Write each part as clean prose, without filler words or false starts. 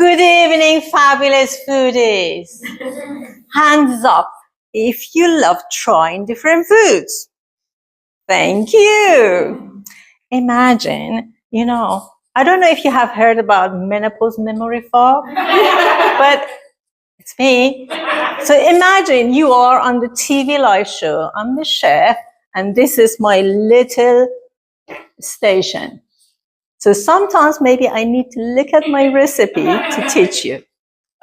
Good evening, fabulous foodies. Hands up if you love trying different foods. Thank you. Imagine, I don't know if you have heard about menopause memory fog, but it's me. So imagine you are on the TV live show. I'm the chef, and this is my little station. So sometimes maybe I need to look at my recipe to teach you.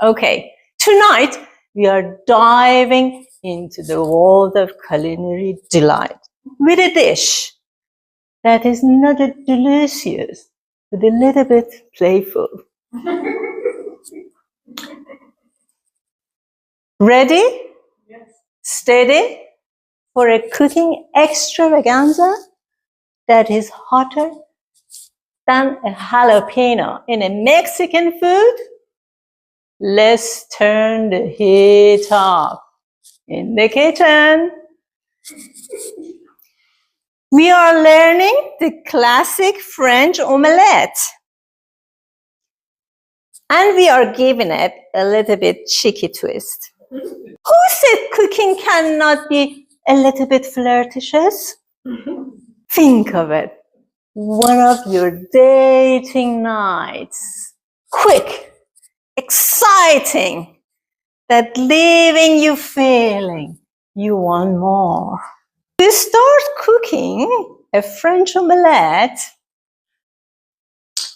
Okay, tonight we are diving into the world of culinary delight with a dish that is not delicious, but a little bit playful. Ready? Yes. Steady for a cooking extravaganza that is hotter than a jalapeno in a Mexican food? Let's turn the heat up in the kitchen. We are learning the classic French omelette. And we are giving it a little bit cheeky twist. Who said cooking cannot be a little bit flirtatious? Think of it. One of your dating nights. Quick, exciting, that leaving you feeling you want more. To start cooking a French omelette,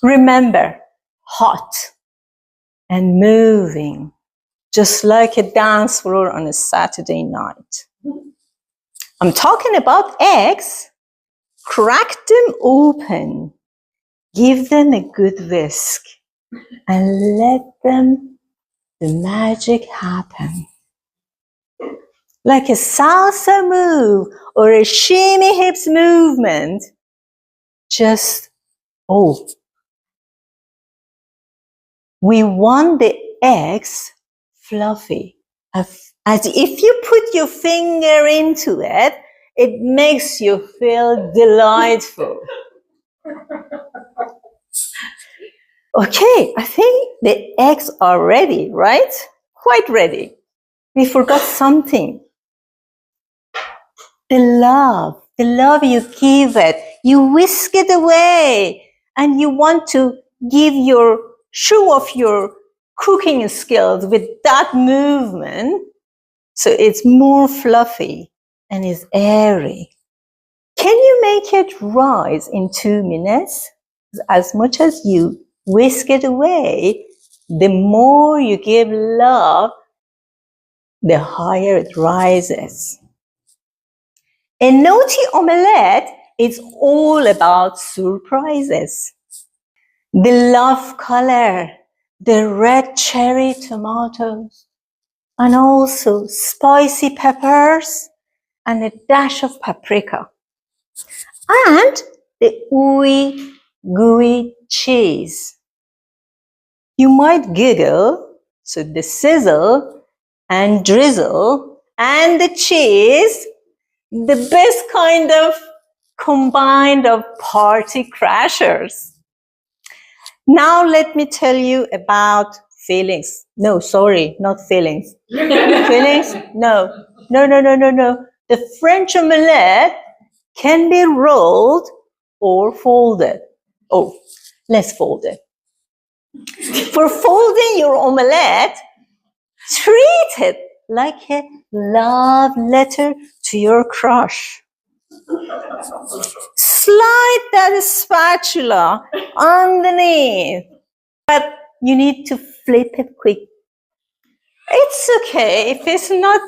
remember, hot and moving, just like a dance floor on a Saturday night. I'm talking about eggs. Crack them open, give them a good whisk, and let the magic happen. Like a salsa move or a shimmy hips movement, we want the eggs fluffy. As if you put your finger into it, it makes you feel delightful. Okay, I think the eggs are ready, right? Quite ready. We forgot something. The love you give it. You whisk it away, and you want to show off your cooking skills with that movement, so it's more fluffy and is airy. Can you make it rise in 2 minutes? As much as you whisk it away, the more you give love, the higher it rises. A naughty omelette is all about surprises. The love color, the red cherry tomatoes, and also spicy peppers and a dash of paprika. And the ooey gooey cheese. You might giggle, so the sizzle and drizzle and the cheese, the best kind of combined of party crashers. Now let me tell you about feelings. No, sorry, not feelings. Feelings? No. The French omelette can be rolled or folded. Oh, let's fold it. For folding your omelette, treat it like a love letter to your crush. Slide that spatula underneath, but you need to flip it quick. It's okay if it's not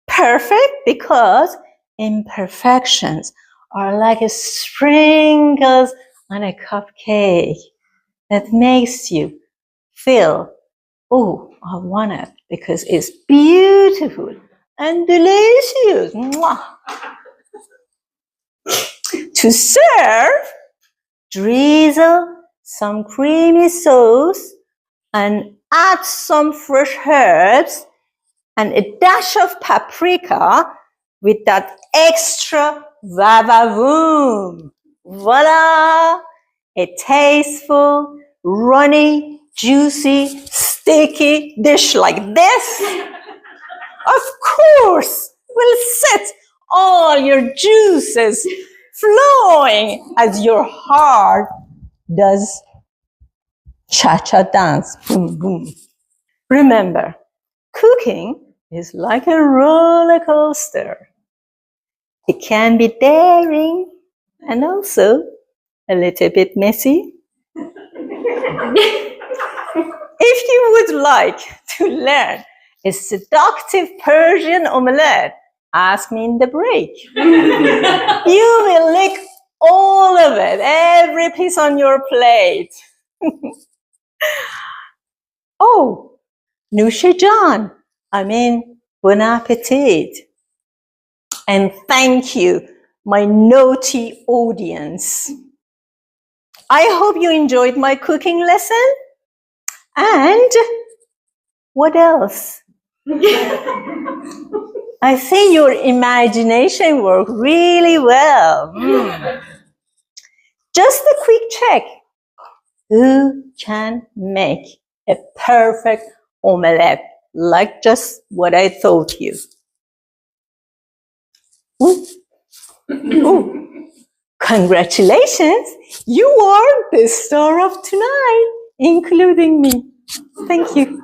perfect, because imperfections are like sprinkles on a cupcake that makes you feel, oh, I want it because it's beautiful and delicious. Mwah. To serve, drizzle some creamy sauce and add some fresh herbs and a dash of paprika with that extra va-va-voom. Voila! A tasteful, runny, juicy, sticky dish like this, of course, will set all your juices flowing as your heart does cha-cha dance. Boom, boom. Remember, cooking is like a roller coaster. It can be daring and also a little bit messy. If you would like to learn a seductive Persian omelette, ask me in the break. You will lick all of it, every piece on your plate. Oh, Nusha Jan, bon appetit. And thank you, my naughty audience. I hope you enjoyed my cooking lesson. And what else? I think your imagination worked really well. Just a quick check. Who can make a perfect omelette like just what I taught you? Ooh. Ooh. Congratulations, you are the star of tonight, including me. Thank you.